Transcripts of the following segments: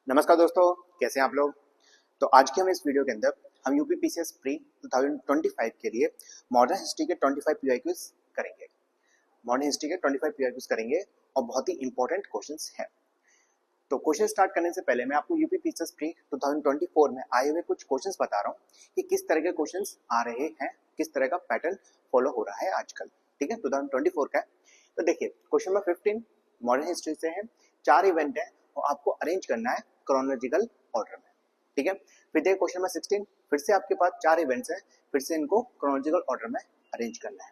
नमस्कार दोस्तों, कैसे हैं आप लोग। तो आज के हम इस वीडियो के अंदर हम यूपी पीसीएस प्री 2025 के लिए मॉडर्न हिस्ट्री के 25 पीवाईक्यूज करेंगे। मॉडर्न हिस्ट्री के 25 पीवाईक्यूज करेंगे और बहुत ही इंपॉर्टेंट क्वेश्चंस हैं। तो क्वेश्चन स्टार्ट करने से पहले मैं आपको यूपी पीसीएस प्री 2024 में आए हुए कुछ क्वेश्चंस बता रहा हूँ कि किस तरह के क्वेश्चंस आ रहे हैं, किस तरह का पैटर्न फॉलो हो रहा है आजकल। ठीक है, 2024 का है। तो देखिए, क्वेश्चन नंबर 15 मॉडर्न हिस्ट्री से है। 4 इवेंट है और आपको अरेंज करना है क्रोनोलॉजिकल ऑर्डर में। ठीक है, फिर देखिए क्वेश्चन नंबर 16, फिर से आपके पास 4 इवेंट्स हैं, फिर से इनको क्रोनोलॉजिकल ऑर्डर में अरेंज करना है।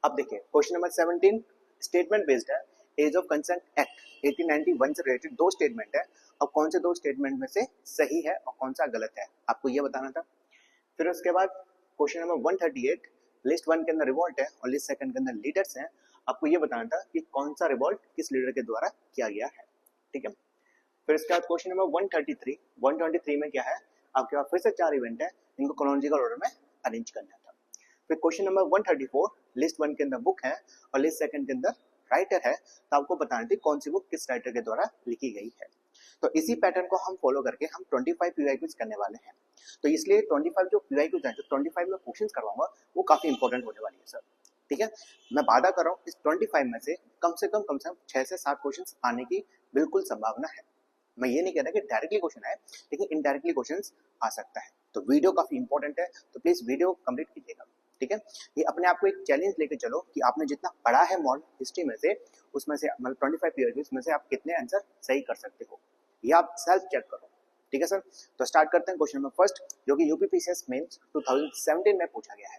अब देखिए क्वेश्चन नंबर 17 स्टेटमेंट बेस्ड है। एज ऑफ कंसेंट एक्ट 1891 से रिलेटेड दो स्टेटमेंट है और कौन से दो स्टेटमेंट में से सही है और कौन सा गलत है, आपको ये बताना था। फिर उसके बाद क्वेश्चन नंबर 138 लिस्ट 1 के अंदर रिवॉल्ट है और लिस्ट 2 के अंदर लीडर्स हैं, आपको ये बताना था कि कौन सा रिवॉल्ट किस लीडर के द्वारा किया गया है। ठीक है, फिर इसके बाद क्वेश्चन नंबर 133 में क्या है, आपके पास फिर से 4 इवेंट है, इनको क्रोनोलॉजिकल ऑर्डर में अरेंज करना था। फिर क्वेश्चन नंबर 134 लिस्ट 1 के अंदर बुक है और लिस्ट 2 के अंदर राइटर है, तो आपको बताना थी कौन सी बुक किस राइटर के द्वारा लिखी गई है। तो इसी पैटर्न को हम फॉलो करके हम 25 पीवाईक्यूज करने वाले हैं। तो इसलिए 25 जो पीवाईक्यूज हैं, जो 25 में क्वेश्चंस करवाऊंगा वो काफी इंपॉर्टेंट होने वाली है सर। ठीक है, मैं वादा कर रहा हूँ इस 25 में से कम से कम 6 से 7 क्वेश्चंस आने की बिल्कुल संभावना है। मैं ये नहीं कह रहा कि डायरेक्टली क्वेश्चन आए, लेकिन इनडायरेक्टली क्वेश्चंस आ सकता है। तो वीडियो काफी इंपॉर्टेंट है, तो प्लीज वीडियो कंप्लीट कीजिएगा। ठीक है, ये अपने आप को एक चैलेंज लेके चलो कि आपने जितना पढ़ा है मॉडर्न हिस्ट्री में से, उसमें से मतलब 25 पीवाईक्यूज में से आप कितने आंसर सही कर सकते हो, ये आप सेल्फ चेक करो। ठीक है सर, तो स्टार्ट करते हैं क्वेश्चन नंबर फर्स्ट, जो कि यूपी पीसीएस मेंस 2017 में पूछा गया है।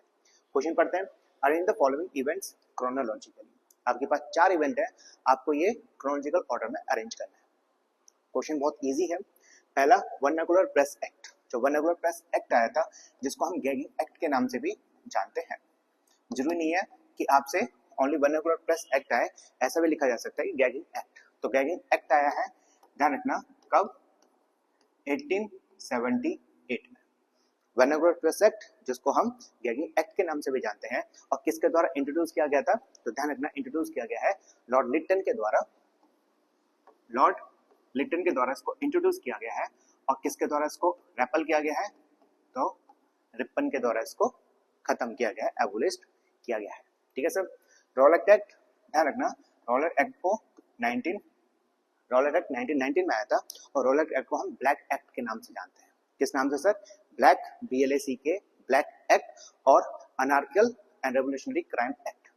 क्वेश्चन पढ़ते हैं, arrange the following events chronologically. आपके पास 4 इवेंट है, आपको ये क्रोनोलॉजिकल ऑर्डर में अरेंज करना है। क्वेश्चन बहुत इजी है। पहला, वर्नाकुलर प्रेस एक्ट। जो वर्नाकुलर प्रेस एक्ट आया था, जिसको हम गैगिंग एक्ट के नाम से भी जानते हैं। जरूरी नहीं है कि आपसे ओनली वर्नाकुलर प्रेस एक्ट आए, ऐसा भी लिखा जा सकता है कि गैगिंग एक्ट। तो गैगिंग एक्ट आया है, ध्यान रखना, कब? 1878 में। वर्नाकुलर प्रेस एक्ट, जिसको हम गैगिंग एक्ट के नाम से भी जानते हैं, और किसके द्वारा इंट्रोड्यूस किया गया था? तो ध्यान रखना, इंट्रोड्यूस किया गया है लॉर्ड लिटन के द्वारा। लॉर्ड लिटन के द्वारा इसको इंट्रोड्यूस किया गया है। और किसके द्वारा इसको रेपल किया गया है? तो रिपन के द्वारा इसको खत्म किया गया है, एबोलिश्ड किया गया है। ठीक है सर। रॉलेट एक्ट, ध्यान रखना, रॉलेट एक्ट 1919 में आया था और रॉलेट एक्ट को हम ब्लैक एक्ट के नाम से जानते हैं। किस नाम से sir? Black, BLACK, black act, और anarchical and revolutionary crime act.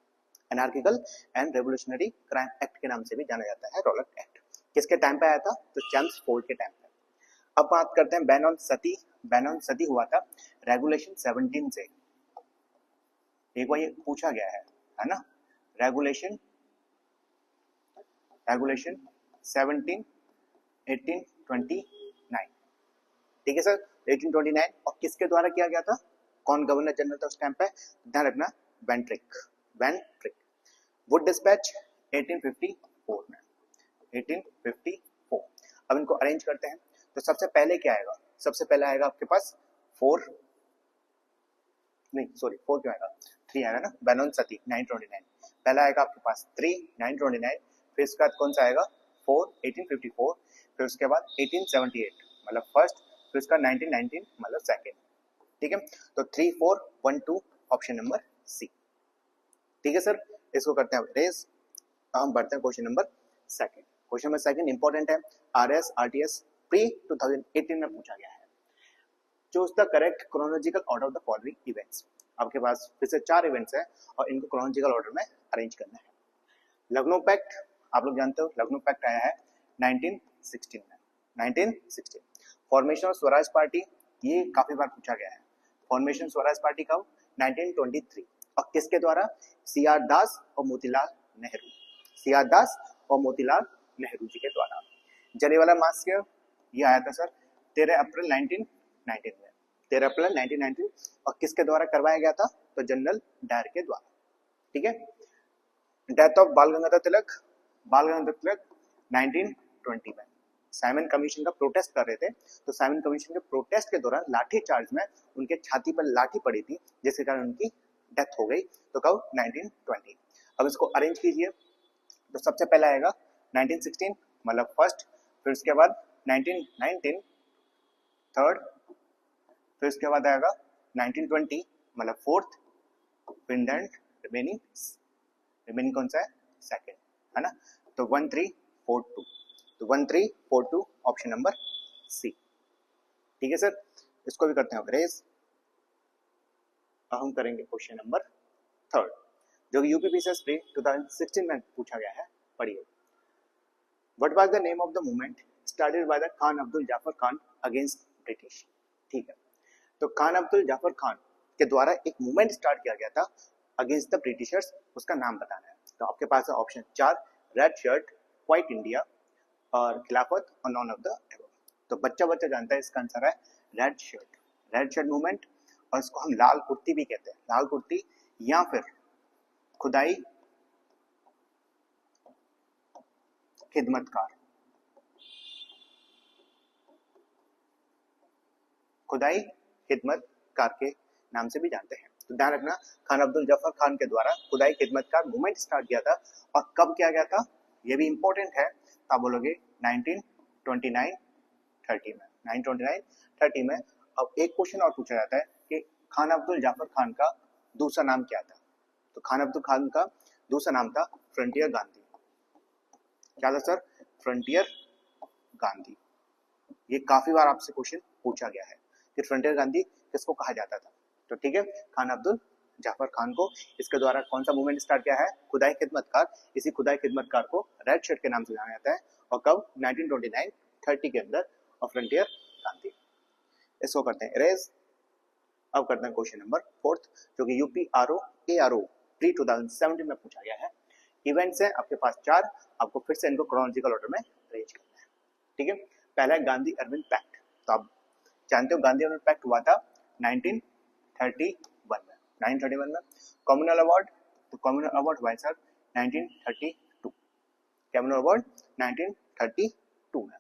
Anarchical and revolutionary crime act के नाम से भी जाना जाता है रॉलेट एक्ट। किसके टाइम पे आया था? तो जेम्स फोर्ड के टाइम पे। अब बात करते हैं ban on Sati. Ban on Sati हुआ था रेगुलेशन 17 से। एक बार ये पूछा गया है ना, रेगुलेशन 17 1829। ठीक है सर, 1829। और किसके द्वारा किया गया था? कौन गवर्नर जनरल था उस टाइम पे? ध्यान रखना, वेंट्रिक। वुड डिस्पैच 1854 में, 1854। अब इनको अरेंज करते हैं। तो सबसे पहले क्या आएगा? सबसे पहले आएगा आपके पास 4 क्यों आएगा? 3 आएगा ना, बैन ऑन सती 929। पहला आएगा आपके पास 3 929, फिर इसके बाद कौन सा आएगा? 4 1854, फिर उसके बाद 1878 मतलब फर्स्ट, फिर उसका 1919 मतलब सेकेंड। ठीक है, तो 3 4 1 2 ऑप्शन नंबर सी। ठीक है सर, इसको करते हैं रेस। हम बढ़ते हैं question number second. Question number second important है, RS RTS प्री 2018 में पूछा गया है। Choose the correct chronological order of the following events. आपके पास फिर से 4 इवेंट्स हैं और इनको क्रोनोलॉजिकल ऑर्डर में अरेंज करना है। लखनऊ पैक्ट, आप लोग जानते हो लखनऊ पैक्ट आया है 1916 में, 1916। फॉर्मेशन ऑफ स्वराज पार्टी, ये काफी बार पूछा गया है। फॉर्मेशन स्वराज पार्टी कब? 1923। और किसके द्वारा? CR दास और मोतीलाल नेहरू। CR दास और मोतीलाल नेहरू जी के द्वारा। जलियांवाला मास्कर, ये आया था सर 13 अप्रैल 1919 में, 13 अप्रैल 1919। और किसके द्वारा करवाया गया था? तो जनरल डायर के द्वारा। ठीक है। डेथ ऑफ बाल गंगाधर तिलक, 1920 में। साइमन कमीशन का प्रोटेस्ट कर रहे थे, तो साइमन कमीशन के प्रोटेस्ट के दौरान लाठी चार्ज में उनके छाती पर लाठी पड़ी थी, जिसके कारण उनकी डेथ हो गई। तो कब? 1920। अब इसको अरेंज कीजिए। तो सबसे पहला आएगा 1916 मतलब फर्स्ट, फिर उसके बाद 1919 थर्ड, फिर उसके बाद आएगा 1920 मतलब फोर्थ, फिनलैंड रिमेनिंग कौन सा है, सेकंड, है ना। तो 1342, तो 1342 ऑप्शन नंबर सी। ठीक है सर, इसको भी करते हैं ग्रेस। अब हम करेंगे क्वेश्चन नंबर थर्ड, जो कि यूपीपीसीएस प्री 2016 में पूछा गया है। पढ़िए, what was the name of the movement started by the Khan Abdul Jafar Khan against British. ठीक है, तो खान अब्दुल जाफर खान के द्वारा एक मूवमेंट स्टार्ट किया गया था अगेंस्ट द ब्रिटिशर्स, उसका नाम बताना है। तो आपके पास है option 4, red shirt, white India और खिलाफत और नॉन ऑफ द एबव। तो बच्चा बच्चा जानता है, इसका आंसर है red shirt, red shirt movement, और इसको हम लाल कुर्ती भी कहते हैं, लाल कुर्ती या फिर खुदाई खिदमतकार, खुदाई खिदमतकार के नाम से भी जानते हैं। तो ध्यान रखना, खान अब्दुल जफर खान के द्वारा खुदाई खिदमतकार मूवमेंट स्टार्ट किया था, और कब किया गया था ये भी इंपॉर्टेंट है। तो आप बोलोगे 1929-30 में, 1929-30 में। अब एक क्वेश्चन और पूछा जाता है कि खान अब्दुल जाफर खान का दूसरा नाम क्या था। तो खान अब्दुल खान का दूसरा नाम था फ्रंटियर गांधी। क्या था सर, फ्रंटियर गांधी। ये काफी बार आपसे क्वेश्चन पूछा गया है कि फ्रंटियर गांधी किसको कहा जाता था। तो ठीक है, खान अब्दुल जाफर खान को, इसके द्वारा कौन सा मूवमेंट स्टार्ट किया है, खुदाई खिदमतकार। इसी खुदाई खिदमतकार को रेड शर्ट के नाम से जाना जाता है, और कब, 1929-30 के अंदर, और फ्रंटियर गांधी। इसको करते हैं इरेज। अब करते हैं क्वेश्चन नंबर फोर्थ, जो कि यूपीआरओ एआरओ प्री 2017 में पूछा गया है। इवेंट्स हैं आपके पास 4, आपको फिर से इनको क्रोनोलॉजिकल ऑर्डर में अरेंज करना है। ठीक है, पहला है गांधी अरविंद पैक्ट। तो आप जानते हो गांधी अरविंद पैक्ट हुआ था 1931 में, 1931 में। कम्युनल अवार्ड, तो कम्युनल अवार्ड हुआ है सर 1932, कम्युनल अवार्ड 1932 में।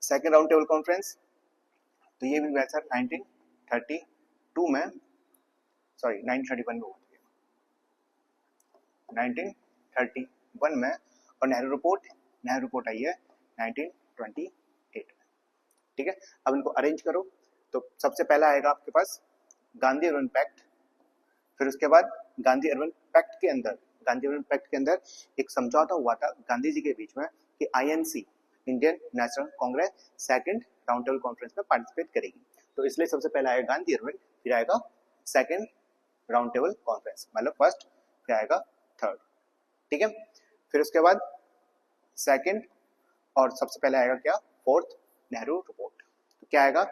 सेकेंड राउंड टेबल कॉन्फ्रेंस, तो ये भी हुआ सर 1932 में, सॉरी 1931 में हुआ था, 1931 में। और नेहरू रिपोर्ट आई है 1928 में। ठीक है, अब इनको अरेंज करो। तो सबसे पहला आएगा आपके पास गांधी अर्बन पैक्ट, फिर उसके बाद गांधी अर्बन पैक्ट के अंदर एक समझौता हुआ था गांधी जी के बीच में कि INC, Indian national Congress, second round table conference में पार्टिसिपेट करेगी। तो इसलिए सबसे पहला आएगा गांधी अर्बन, फिर आएगा सेकंड राउंड टेबल कॉन्फ्रेंस, मतलब फर्स्ट, फिर आएगा थर्ड। ठीक है, फिर उसके बाद सेकंड और सबसे पहले आएगा क्या, फोर्थ, नेहरू रिपोर्ट। तो क्या आएगा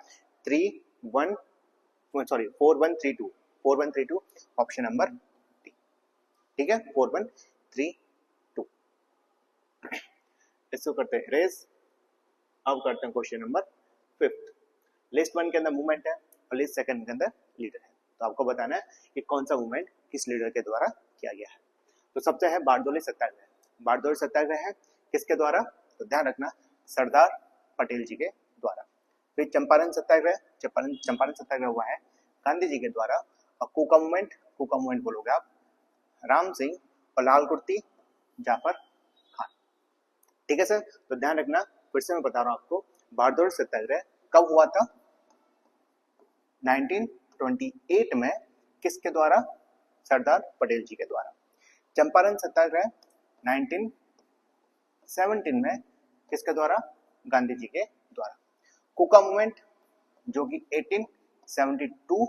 4132 ऑप्शन नंबर डी। ठीक है, 4132। इसको करते हैं रेज। अब करते हैं क्वेश्चन नंबर फिफ्थ। लिस्ट 1 के अंदर मूवमेंट है और लिस्ट सेकंड के अंदर लीडर है। तो आपको बताना है कि कौन सा मूवमेंट किस लीडर के द्वारा किया गया है। तो सबसे है बारदोली सत्याग्रह। बारदोली सत्याग्रह है किसके द्वारा, तो ध्यान रखना, सरदार पटेल जी के द्वारा। फिर चंपारण सत्याग्रह, चंपारण सत्याग्रह हुआ है गांधी जी के द्वारा। और कूका मूवमेंट बोलोगे आप, राम सिंह और लाल कुर्ती जाफर खान। ठीक है सर, तो ध्यान रखना, फिर से मैं बता रहा हूं आपको, बारदोली सत्याग्रह कब हुआ था, 1928 में, किसके द्वारा, सरदार पटेल जी के द्वारा। चंपारण सत्याग्रह 1917 में, किसके द्वारा, गांधी जी के द्वारा। कूका मूवमेंट जो कि 1872,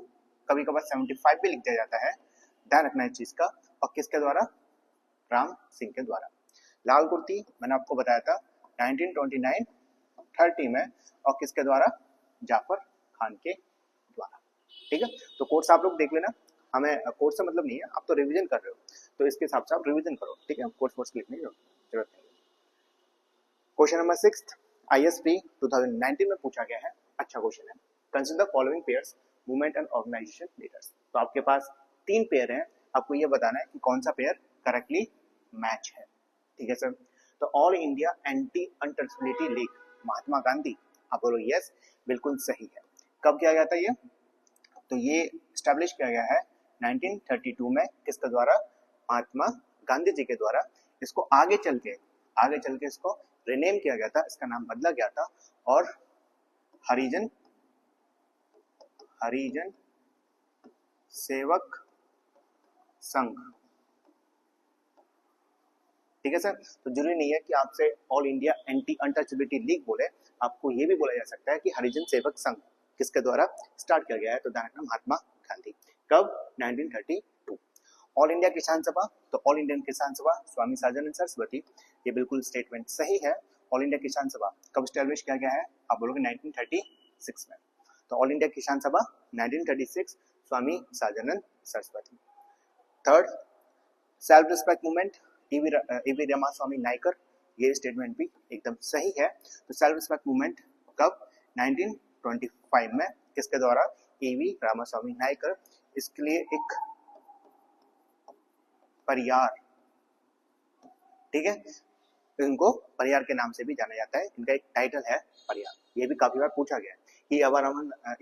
कभी कभार 75 भी लिख दिया जाता है, ध्यान रखना इस चीज का, और किसके द्वारा, राम सिंह के द्वारा। लाल कुर्ती मैंने आपको बताया था 1929-30 में, और किसके द्वारा, जाफर खान के द्वारा। ठीक है, तो कोर्स आप लोग देख लेना, हमें कोर्स से मतलब नहीं है, आप तो रिवीजन कर रहे हो, तो इसके हिसाब से आप रिवीजन करो। ठीक है, कोर्स लिखने की जरूरत नहीं। क्वेश्चन नंबर 6 आईएसपी 2019 में पूछा गया है, अच्छा क्वेश्चन है। Consider the following pairs movement and organisation leaders. तो आपके पास 3 पेयर हैं, आपको ये बताना है कि कौन सा पेयर करेक्टली मैच है। ठीक है सर, तो all India anti untouchability league, Mahatma Gandhi, आप बोलो यस, बिल्कुल सही है। कब किया गया था ये, तो ये स्टैब्लिश किया गया है 1932 में, किसके द्वारा, महात्मा गांधी जी के द्वारा। इसको आगे चल के इसको रिनेम किया गया था, इसका नाम बदला गया था और हरिजन सेवक संघ। ठीक है सर। तो जरूरी नहीं है कि आपसे all India anti untouchability league बोले, आपको ये भी बोला जा सकता है कि हरिजन सेवक संघ किसके द्वारा स्टार्ट किया गया है, तो ध्यान रखना महात्मा गांधी। कब? 1932। ऑल इंडिया किसान सभा, तो ऑल इंडियन किसान सभा स्वामी साजानंद सरस्वती, ये बिल्कुल स्टेटमेंट सही है। ऑल इंडिया किसान सभा कब स्टैब्लिश किया गया है? आप बोलोगे 1936 में। तो all India Kisan Sabha 1936, Swami Sahajanand Saraswati. Third, self respect movement, EV Ramaswamy Naicker, ये स्टेटमेंट भी एकदम सही है। तो सेल्फ रिस्पेक्ट मूवमेंट कब? 1925 में, किसके द्वारा? ईवी रामास्वामी नायकर। इसके लिए एक परियार, ठीक है, इनको परियार के नाम से भी जाना जाता है, इनका एक टाइटल है परियार। ये भी काफी बार पूछा गया है कि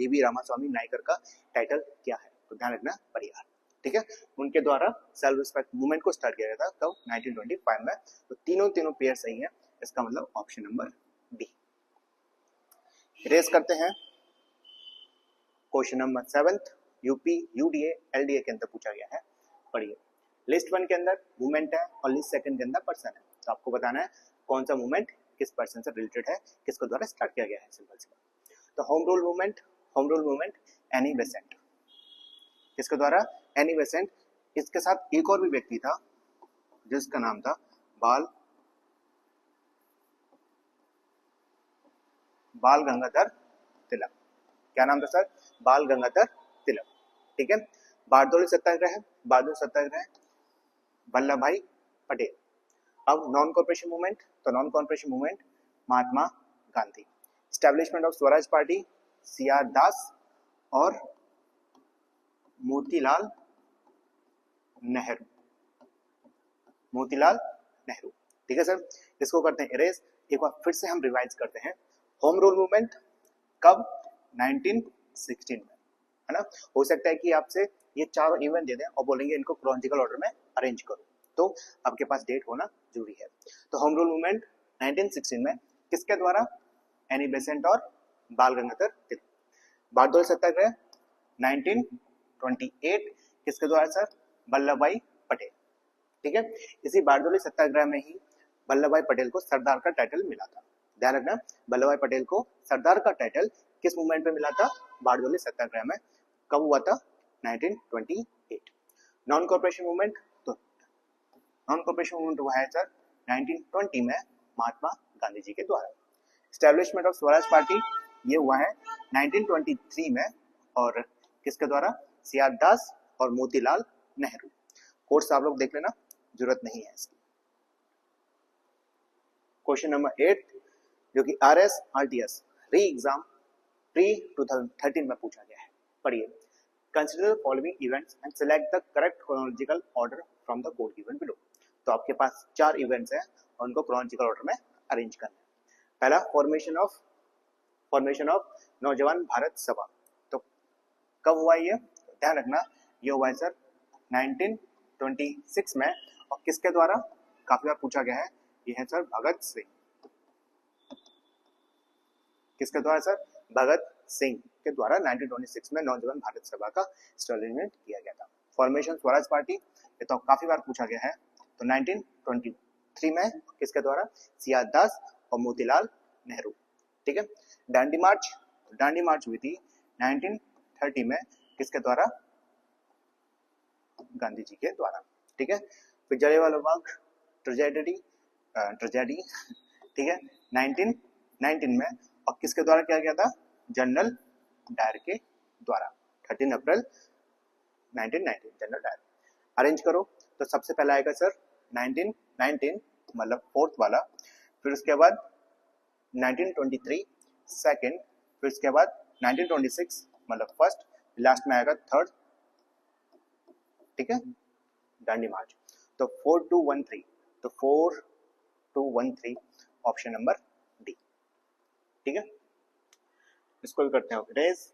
ईवी रामास्वामी नायकर का टाइटल क्या है, तो ध्यान रखना परियार। ठीक है, उनके द्वारा सेल्फ रिस्पेक्ट मूवमेंट को स्टार्ट किया गया था कब? 1925 में। तो तीनों पेयर सही है, इसका मतलब ऑप्शन नंबर डी। रेस करते हैं question number 7th, UP UDA LDA के अंदर पूछा गया है, पढ़िए। लिस्ट 1 के अंदर मूवमेंट है और लिस्ट 2 के अंदर पर्सन है, तो आपको बताना है कौन सा मूवमेंट किस पर्सन से रिलेटेड है, किसके द्वारा स्टार्ट किया गया है, सिंपल सी बात। तो home rule movement Annie Besant, किसके द्वारा? Annie Besant. इसके साथ एक और भी व्यक्ति था जिसका नाम था बाल गंगाधर तिलक। क्या नाम था सर? बाल गंगाधर तिलक। ठीक है, बारदोली सत्याग्रह वल्लभ भाई पटेल। अब नॉन कॉर्पोरेशन मूवमेंट, तो non corporation movement Mahatma Gandhi. Establishment of Swaraj party CR Das और मोतीलाल नेहरू। ठीक है सर, इसको करते हैं इरेज। एक बार फिर से हम रिवाइज करते हैं। होम रूल मूवमेंट कब? 1916 में, है ना। हो सकता है कि आपसे ये चारों इवेंट दे दें और बोलेंगे इनको क्रोनॉलॉजिकल ऑर्डर में अरेंज करो, तो आपके पास डेट होना जरूरी है। तो होम रूल मूवमेंट 1916 में किसके द्वारा? एनी बेसेंट और बाल गंगाधर तिलक। बारदोली सत्याग्रह 1928, किसके द्वारा सर? वल्लभ भाई पटेल। ठीक है, इसी बारदोली सत्याग्रह में ही वल्लभ भाई पटेल को सरदार का टाइटल मिला था। ध्यान रखना, वल्लभ भाई पटेल को सरदार का टाइटल किस मूवमेंट में मिला था? बारदोली सत्याग्रह में। कब हुआ था? 1928। नॉन कॉर्पोरेशन मूवमेंट, तो नॉन कॉर्पोरेशन मूवमेंट हुआ है सर 1920 में महात्मा गांधी जी के द्वारा। स्टैब्लिशमेंट ऑफ स्वराज पार्टी ये हुआ है 1923 में, और किसके द्वारा? सीआर दास और मोतीलाल नेहरू। कोर्स आप लोग देख लेना, जरूरत नहीं है इसकी। क्वेश्चन नंबर 8, जो कि RSRTS री एग्जाम प्री 2013 में पूछा गया है, पढ़िए। Consider the following events and select the correct chronological order from the code given below. तो आपके पास 4 इवेंट्स हैं और उनको क्रोनोलॉजिकल ऑर्डर में अरेंज करना है। पहला, फॉर्मेशन ऑफ नौजवान भारत सभा। तो कब हुआ ये? ध्यान रखना, ये हुआ है सर 1926 में, और किसके द्वारा? काफी बार पूछा गया है, ये है सर भगत सिंह। किसके द्वारा सर? भगत सिंह के द्वारा 1926 में नौजवान भारत सभा का एस्टैब्लिशमेंट किया गया था। फॉर्मेशन स्वराज पार्टी, ये तो काफी बार पूछा गया है, तो 1923 में किसके द्वारा? सीआर दास और मोतीलाल नेहरू। ठीक है, दांडी मार्च हुई थी 1930 में, किसके द्वारा? गांधी जी के द्वारा। ठीक है, फिर जलियांवाला बाग ट्रेजेडी ठीक है 1919 में, और किसके द्वारा किया गया था? जनरल डायर के द्वारा। 13 अप्रैल 1919 जनरल डायर। अरेंज करो, तो सबसे पहला आएगा सर 1919 मतलब 4th वाला, फिर उसके बाद 1923 सेकंड, फिर उसके बाद 1926 मतलब फर्स्ट, लास्ट में आएगा 3rd। ठीक है, दांडी मार्च। तो 4213, तो 4213 ऑप्शन नंबर डी। ठीक है, इसको भी करते हैं रेज।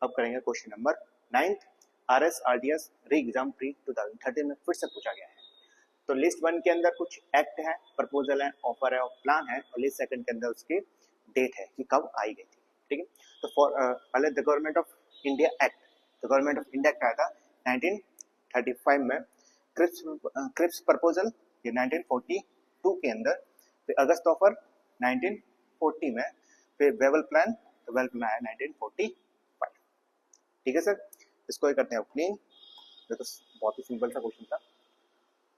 अब करेंगे क्वेश्चन नंबर 9th, RSRTS री एग्जाम प्री 2013 में फिर से पूछा गया है। तो लिस्ट 1 के अंदर कुछ एक्ट है, प्रपोजल है, ऑफर है और प्लान है, और लिस्ट 2 के अंदर उसकी डेट है कि कब आई गई थी। ठीक है, तो फॉर पहले the government of India act, the government of India act आया था 1935 में, क्रिप्स प्रपोजल ये 1942 के अंदर, फिर अगस्त ऑफर 1940 में, फिर वेवल प्लान, तो वेवल प्लान आया 1945। ठीक है सर, इसको करते हैं क्लीन। ये तो बहुत ही सिंपल सा क्वेश्चन था।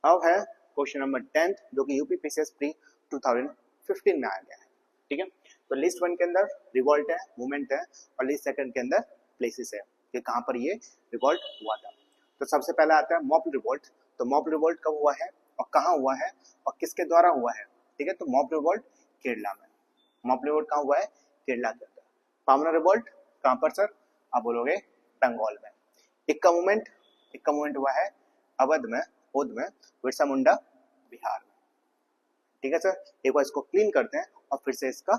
अब है क्वेश्चन नंबर 10 जो कि यूपीपीसीएस प्री 2015 में आया गया है। ठीक है, तो लिस्ट 1 के अंदर रिवॉल्ट है, मूवमेंट है, और लिस्ट 2 के अंदर प्लेसेस है कि कहाँ पर ये रिवॉल्ट हुआ था। तो सबसे पहला आता है मॉब रिवॉल्ट। तो मॉब रिवॉल्ट कब हुआ है और कहाँ हुआ है और किसके द्वारा हुआ है? ठीक है, तो मॉब रिवॉल्ट केरला में। मॉब रिवॉल्ट कहाँ हुआ है? केरला के अंदर। पावना रिवॉल्ट कहाँ पर सर? आप बोलोगे बंगाल में। इक्का मूवमेंट हुआ है अवध में, बिरसा मुंडा बिहार में। ठीक है सर, एक बार इसको क्लीन करते हैं और फिर से इसका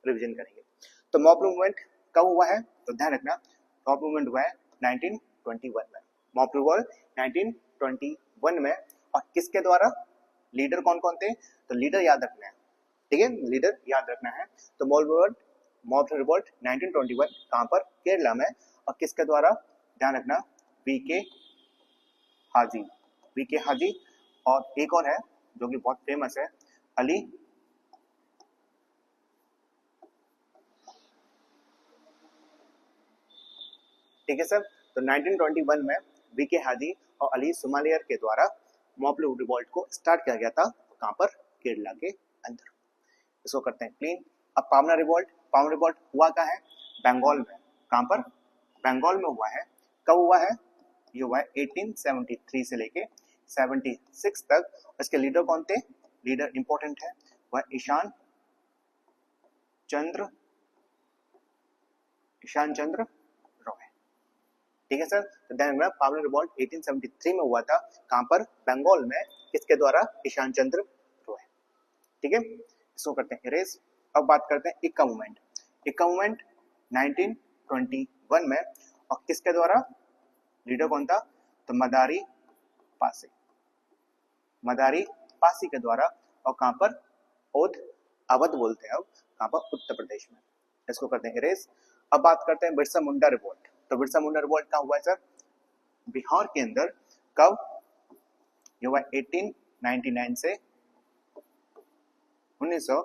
रिवीजन करेंगे। तो मॉब मूवमेंट कब हुआ है? तो ध्यान रखना, मॉब मूवमेंट हुआ है 1921 में। मॉब रिवॉल्ट 1921 में, और किसके द्वारा? लीडर कौन कौन थे? तो लीडर याद रखना है। ठीक है, लीडर याद रखना है। तो मॉब रिवॉल्ट 1921 कहां पर? केरला में। और किसके द्वारा? ध्यान रखना, वीके हाजी, और एक और है जो कि बहुत फेमस है, अली ठीक है सर, तो 1921 में वीके हाजी और अली सुमालियर के द्वारा मॉब रिवॉल्ट को स्टार्ट किया गया था। कहां पर? केरला के अंदर। इसको करते हैं क्लीन। अब पावना रिवॉल्ट हुआ कहाँ है? बंगाल में। कहां पर? बंगाल में हुआ है। कब हुआ है? ये हुआ है 1873 से लेके 76 तक। इसके लीडर कौन थे? लीडर इंपॉर्टेंट है, वह ईशान चंद्र रॉय। ठीक है सर, तो ध्यान रखना, पावना रिवॉल्ट 1873 में हुआ था। कहां पर? बंगाल में। किसके द्वारा? ईशान चंद्र रॉय। ठीक है, इसको करते हैं इरेज। अब बात करते हैं इक्का मूवमेंट 1921 में, और किसके द्वारा? लीडर कौन था? तो मदारी पासी के द्वारा। और कहां पर? अवध बोलते हैं अब, कहां पर? उत्तर प्रदेश में। इसको करते हैं इरेज। अब बात करते हैं बिरसा मुंडा रिवॉल्ट। तो बिरसा मुंडा रिवॉल्ट कहां हुआ है सर? बिहार के अंदर। कब? ये हुआ 1899 से 1900,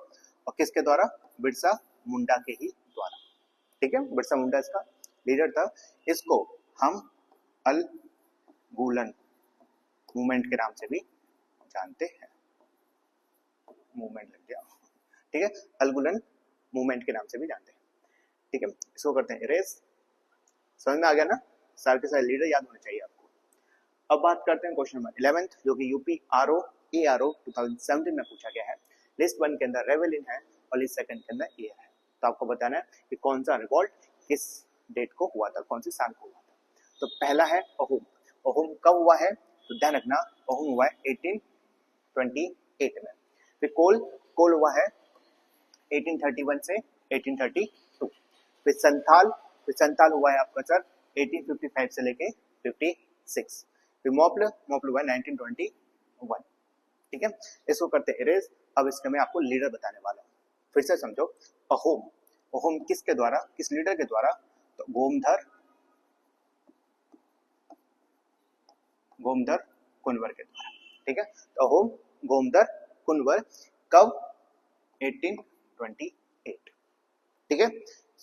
और किसके द्वारा? बिरसा मुंडा के ही द्वारा। ठीक है, बिरसा मुंडा इसका लीडर था। इसको हम अल गूलन मूवमेंट के नाम से भी जानते हैं। मूवमेंट लग गया, ठीक है, अलगुलन मूवमेंट के नाम से भी जानते हैं। ठीक है, इसको करते हैं इरेज। समझ में आ गया ना? सारे के सारे लीडर याद होने चाहिए आपको। अब बात करते हैं क्वेश्चन नंबर 11 जो कि यूपी आरओ 2017 में पूछा गया है। लिस्ट 1 के अंदर रेवेलिन है और लिस्ट 2 के अंदर एयर है। तो आपको बताना है कि कौन सा रिवॉल्ट किस डेट को हुआ था, कौन सी साल को हुआ था। तो पहला है अहोम कब हुआ है? तो ध्यान रखना, अहोम हुआ है 1828 में। फिर कोल हुआ है 1831 से 1832। फिर संथाल हुआ है आपका सर 1855 से लेके 56। फिर मॉपल हुआ है 1921। ठीक है, इसको करते हैं इरेज। अब इसके मैं आपको लीडर बताने वाला हूँ। फिर से समझो, अहोम किसके द्वारा, किस लीडर के द्वारा? तो गोमधर कुंवर के द्वारा। ठीक है, तो अहोम गोमधर कुंवर कब? 1828। ठीक है,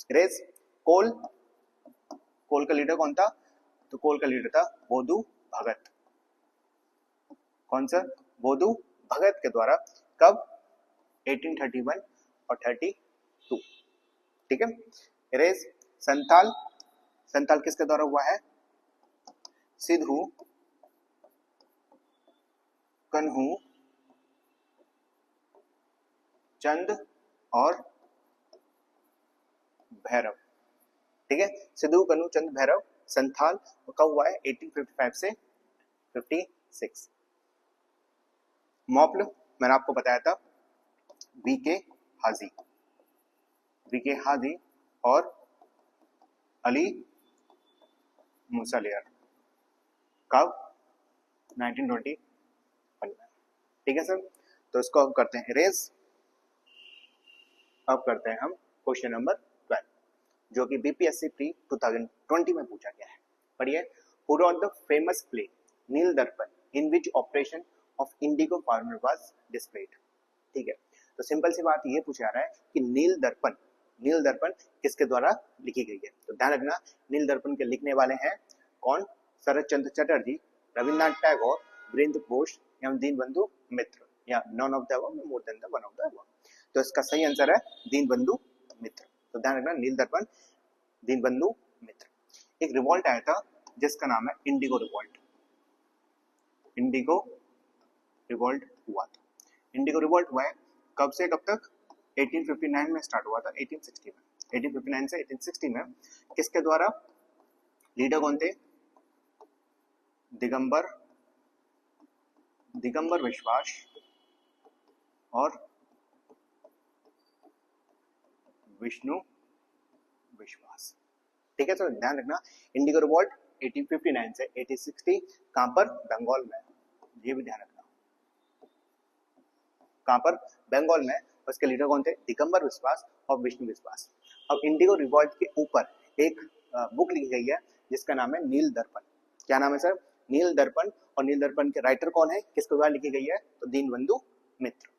इरेज। कोल का लीडर कौन था? तो कोल का लीडर था बोधू भगत। कौन सा? बोधू भगत के द्वारा। कब? 1831 और 32। ठीक है, इरेज। संथाल किसके द्वारा हुआ है? सिद्धू कन्हू चंद और भैरव। ठीक है, सिद्धू कन्हू चंद भैरव संथाल कब हुआ है? 1855 से 56। मॉपल मैंने आपको बताया था वीके हाजी और अली मुसालियर। कब? 1921 में। ठीक है सर, तो इसको अब करते हैं इरेज। अब करते हैं हम क्वेश्चन नंबर 12 जो कि बीपीएससी प्री 2020 में पूछा गया है। पढ़िए, who wrote the famous play Neel Darpan in which operation of indigo farmer was displayed. ठीक है, तो सिंपल सी बात ये पूछा जा रहा है कि नील दर्पण किसके द्वारा लिखी गई है। तो ध्यान रखना, नील दर्पण के लिखने वाले हैं कौन? शरद चंद्र चटर्जी, रविन्द्रनाथ टैगोर, वीरेंद्र घोष या दीनबंधु मित्र, या none of the above, more than the one of the above. तो इसका सही आंसर है दीनबंधु मित्र। तो ध्यान रखना, नील दर्पण दीनबंधु मित्र। एक रिवॉल्ट आया था जिसका नाम है इंडिगो रिवॉल्ट। इंडिगो रिवॉल्ट हुआ था। इंडिगो रिवॉल्ट हुआ है कब से कब तक? 1859 में स्टार्ट हुआ था, 1860 में। 1859 से 1860 में किसके द्वारा? लीडर कौन थे? दिगंबर विश्वास और विष्णु विश्वास। ठीक है, तो ध्यान रखना, इंडिगो रिवॉल्ट 1859 से 1860 कहां पर? बंगाल में। ये भी ध्यान रखना, कहां पर? बंगाल में। उसके लीडर कौन थे? दिगंबर विश्वास और विष्णु विश्वास। अब इंडिगो रिवॉल्ट के ऊपर एक बुक लिखी गई है जिसका नाम है नील दर्पण। क्या नाम है सर? नील दर्पण। और नील दर्पण के राइटर कौन है? किसके द्वारा लिखी गई है? तो दीनबंधु मित्र।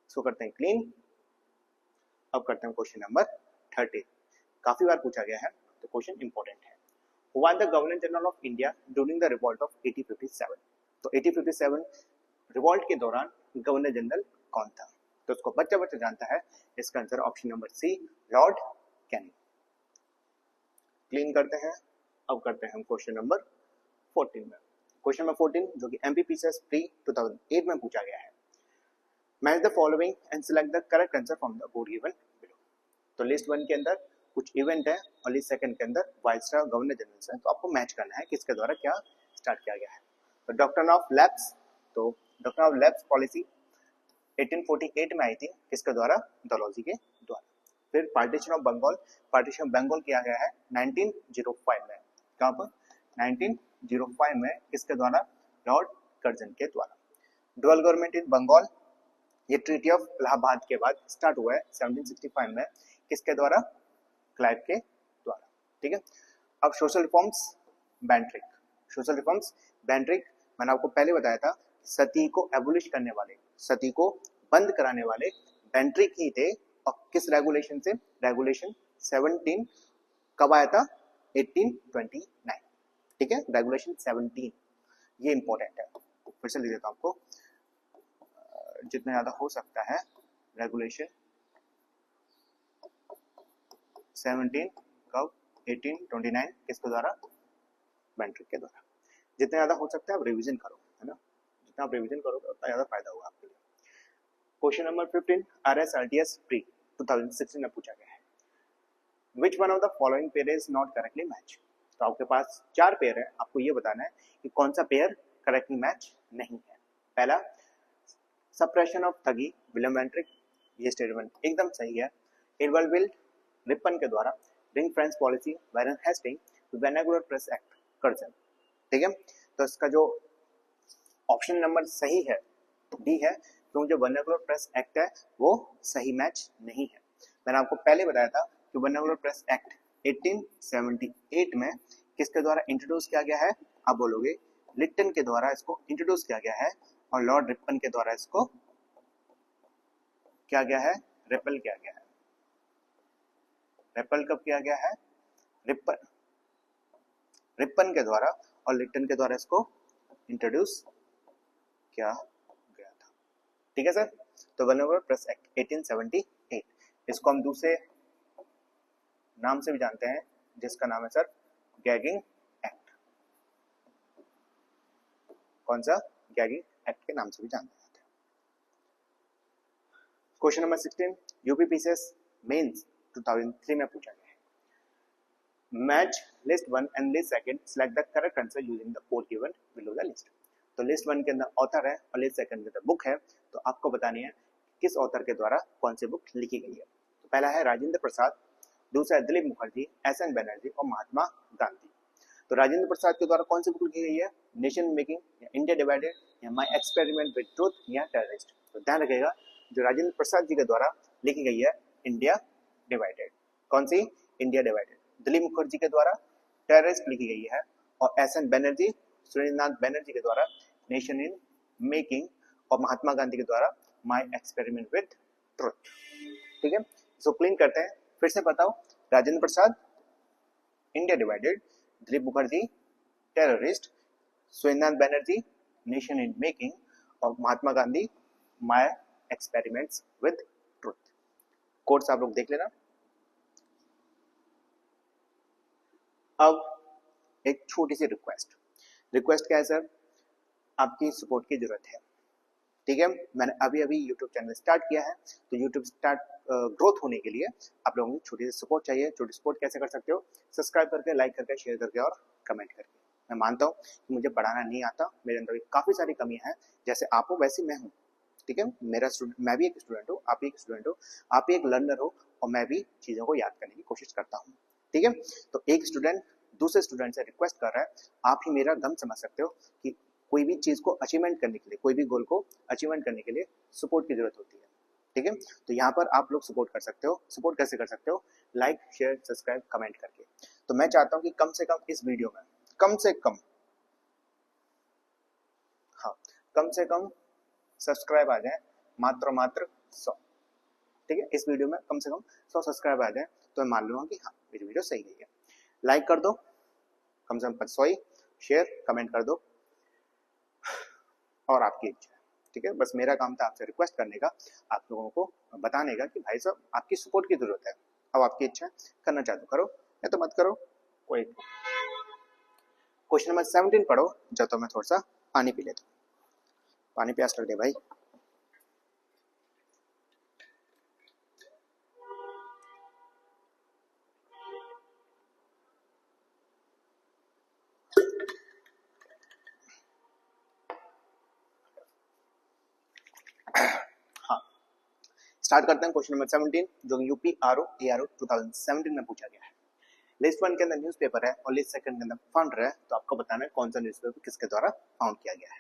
इसको करते हैं क्लीन। अब करते हैं क्वेश्चन नंबर 30। काफी बार पूछा गया है तो क्वेश्चन इंपॉर्टेंट है। Who was the Governor General of India during the revolt of 1857? तो 1857 रिवॉल्ट के दौरान गवर्नर जनरल कौन था? तो उसको बच्चा जानता है। इसका answer option number C, Lord Canning. Clean करते हैं। अब करते हैं हम क्वेश्चन नंबर 14 में। क्वेश्चन नंबर 14 जो कि एमपीपीसीएस प्री 2008 में पूछा गया है। Match the following and select the correct answer from the board given below. तो लिस्ट 1 के अंदर कुछ इवेंट है और लिस्ट 2 के अंदर वाइसरॉय गवर्नर जनरल है। तो आपको मैच करना है किसके द्वारा क्या स्टार्ट किया गया है। तो डॉक्ट्रिन ऑफ लैप्स, तो डॉक्ट्रिन ऑफ लैप्स पॉलिसी 1848 में आई थी, किसके द्वारा? डलहौजी के द्वारा। फिर पार्टीशन ऑफ बंगाल किया गया है 1905 में। कहां पर? 1905 में। किसके द्वारा? लॉर्ड कर्जन के द्वारा। डुअल गवर्नमेंट इन बंगाल, ये ट्रीटी ऑफ इलाहाबाद के बाद स्टार्ट हुआ है 1765 में। किसके द्वारा? क्लाइव के द्वारा। ठीक है, अब सोशल रिफॉर्म्स बैंट्रिक, मैंने आपको पहले बताया था, सती को एबोलिश करने वाले, सती को बंद कराने वाले बैंट्रिक ही थे। और किस रेगुलेशन से? रेगुलेशन 17 कब आया था? 1829। ठीक है, रेगुलेशन 17, ये इंपॉर्टेंट है। फिर से लिख देता हूं आपको जितना ज्यादा हो सकता है। रेगुलेशन 17 कब? 1829। किसके द्वारा? बैंट्रिक के द्वारा। जितना ज्यादा हो सकता है आप रिवीजन करो, है ना। जितना आप रिवीजन करोगे उतना ज्यादा फायदा होगा आपके लिए। क्वेश्चन नंबर 15 RSRTS प्री 2016 में पूछा गया है। Which one of the following pair is not correctly match. तो आपके पास 4 पेयर है, आपको ये बताना है कि कौन सा पेयर करेक्टली मैच नहीं है। पहला, suppression of thuggee William Bentinck, ये स्टेटमेंट एकदम सही है। इरवलविल्ड रिपन के द्वारा ring fence policy Warren Hasting vernacular press act Curzon. ठीक है, तो इसका जो ऑप्शन नंबर सही है डी है, क्योंकि जो वर्नाकुलर प्रेस एक्ट है वो सही मैच नहीं है। मैंने आपको पहले बताया था कि वर्नाकुलर प्रेस एक्ट 1878 में किसके द्वारा इंट्रोड्यूस किया गया है? आप बोलोगे लिटन के द्वारा इसको इंट्रोड्यूस किया गया है, और लॉर्ड रिपन के द्वारा इसको क्या गया है? रिपेल किया गया है। रिपेल कब किया गया है? रिपन के द्वारा और लिटन के द्वारा इसको इंट्रोड्यूस किया गया था। ठीक है सर, तो वर्नाकुलर प्रेस एक्ट 1878, इसको हम दूसरे नाम से भी जानते हैं जिसका नाम है सर गैगिंग एक्ट। कौन सा? गैगिंग एक्ट के नाम से भी जानते हैं। क्वेश्चन नंबर 16 यूपीपीसीएस मेंस 2003 में पूछा गया है। Match list 1 and list 2, select the correct answer using the code given below the list. तो लिस्ट 1 के अंदर ऑथर है और लिस्ट 2 के अंदर बुक है, तो आपको बतानी है किस ऑथर के द्वारा कौन सी बुक लिखी गई है। तो पहला है राजेंद्र प्रसाद, दूसरा है दिलीप मुखर्जी, एसएन बनर्जी और महात्मा गांधी। तो राजेंद्र प्रसाद के द्वारा कौन सी बुक लिखी गई है? नेशन मेकिंग या इंडिया डिवाइडेड या माई एक्सपेरिमेंट विद ट्रूथ या टेररिस्ट। तो ध्यान रखिएगा जो राजेंद्र प्रसाद जी के द्वारा लिखी गई है इंडिया डिवाइडेड। कौन सी? India divided. दिलीप मुखर्जी के द्वारा टेररिस्ट लिखी गई है और एस एन बैनर्जी, सुरेंद्रनाथ बैनर्जी के द्वारा नेशन इन मेकिंग और महात्मा गांधी के द्वारा माई एक्सपेरिमेंट विद ट्रुथ। ठीक है, सो क्लीन करते हैं, फिर से बताओ। Rajendra Prasad India divided, Dilip Mukherjee terrorist, Surendranath Banerjee nation in making और Mahatma Gandhi my experiments with truth. Quotes आप लोग देख लेना। अब एक छोटी सी रिक्वेस्ट क्या है सर? आपकी सपोर्ट की जरूरत है। ठीक है, मैंने अभी यूट्यूब चैनल स्टार्ट किया है, तो यूट्यूब ग्रोथ होने के लिए आप लोगों को छोटी सी सपोर्ट चाहिए। छोटी सपोर्ट कैसे कर सकते हो? सब्सक्राइब करके, लाइक करके, शेयर करके और कमेंट करके। मैं मानता हूँ कि मुझे पढ़ाना नहीं आता, मेरे अंदर भी काफ़ी सारी कमियां हैं, जैसे आप हो वैसे मैं हूँ। ठीक है, मैं भी एक स्टूडेंट हूँ, आप भी एक स्टूडेंट हो, आप भी एक लर्नर हो और मैं भी चीज़ों को याद करने की कोशिश करता हूँ। ठीक है, तो एक स्टूडेंट दूसरे स्टूडेंट से रिक्वेस्ट कर रहा है, आप ही मेरा गम समझ सकते हो कि कोई भी चीज़ को अचीवमेंट करने के लिए, कोई भी गोल को अचीवमेंट करने के लिए सपोर्ट की जरूरत होती है। ठीक है, तो यहाँ पर आप लोग सपोर्ट कर सकते हो। सपोर्ट कैसे कर सकते हो? लाइक, शेयर, सब्सक्राइब, कमेंट करके। तो मैं चाहता हूँ कि कम से कम इस वीडियो में कम से कम सब्सक्राइब आ जाए, मात्र 100। ठीक है, इस वीडियो में कम से कम 100 सब्सक्राइब आ जाए तो मैं मान लूंगा कि हाँ मेरी वीडियो सही गई है। लाइक कर दो कम से कम 100, शेयर कमेंट कर दो और आपकी इच्छा है। ठीक है, बस मेरा काम था आपसे रिक्वेस्ट करने का, आप लोगों को बताने का कि भाई साहब आपकी सपोर्ट की जरूरत है। अब आपकी इच्छा है, करना चाहते हो करो या तो मत करो, कोई। क्वेश्चन नंबर 17 पढ़ो, जब तो मैं थोड़ा सा पानी पी लेता हूँ, पानी प्यास लग गई भाई। हाँ, स्टार्ट करते हैं क्वेश्चन नंबर 17 जो यूपी आरओ एआरओ 2017 में पूछा गया है। लिस्ट 1 के अंदर न्यूज़पेपर है और लिस्ट सेकंड के अंदर फाउंडर है, तो आपको बताना है कौन सा न्यूज़पेपर किसके द्वारा फाउंड किया गया है।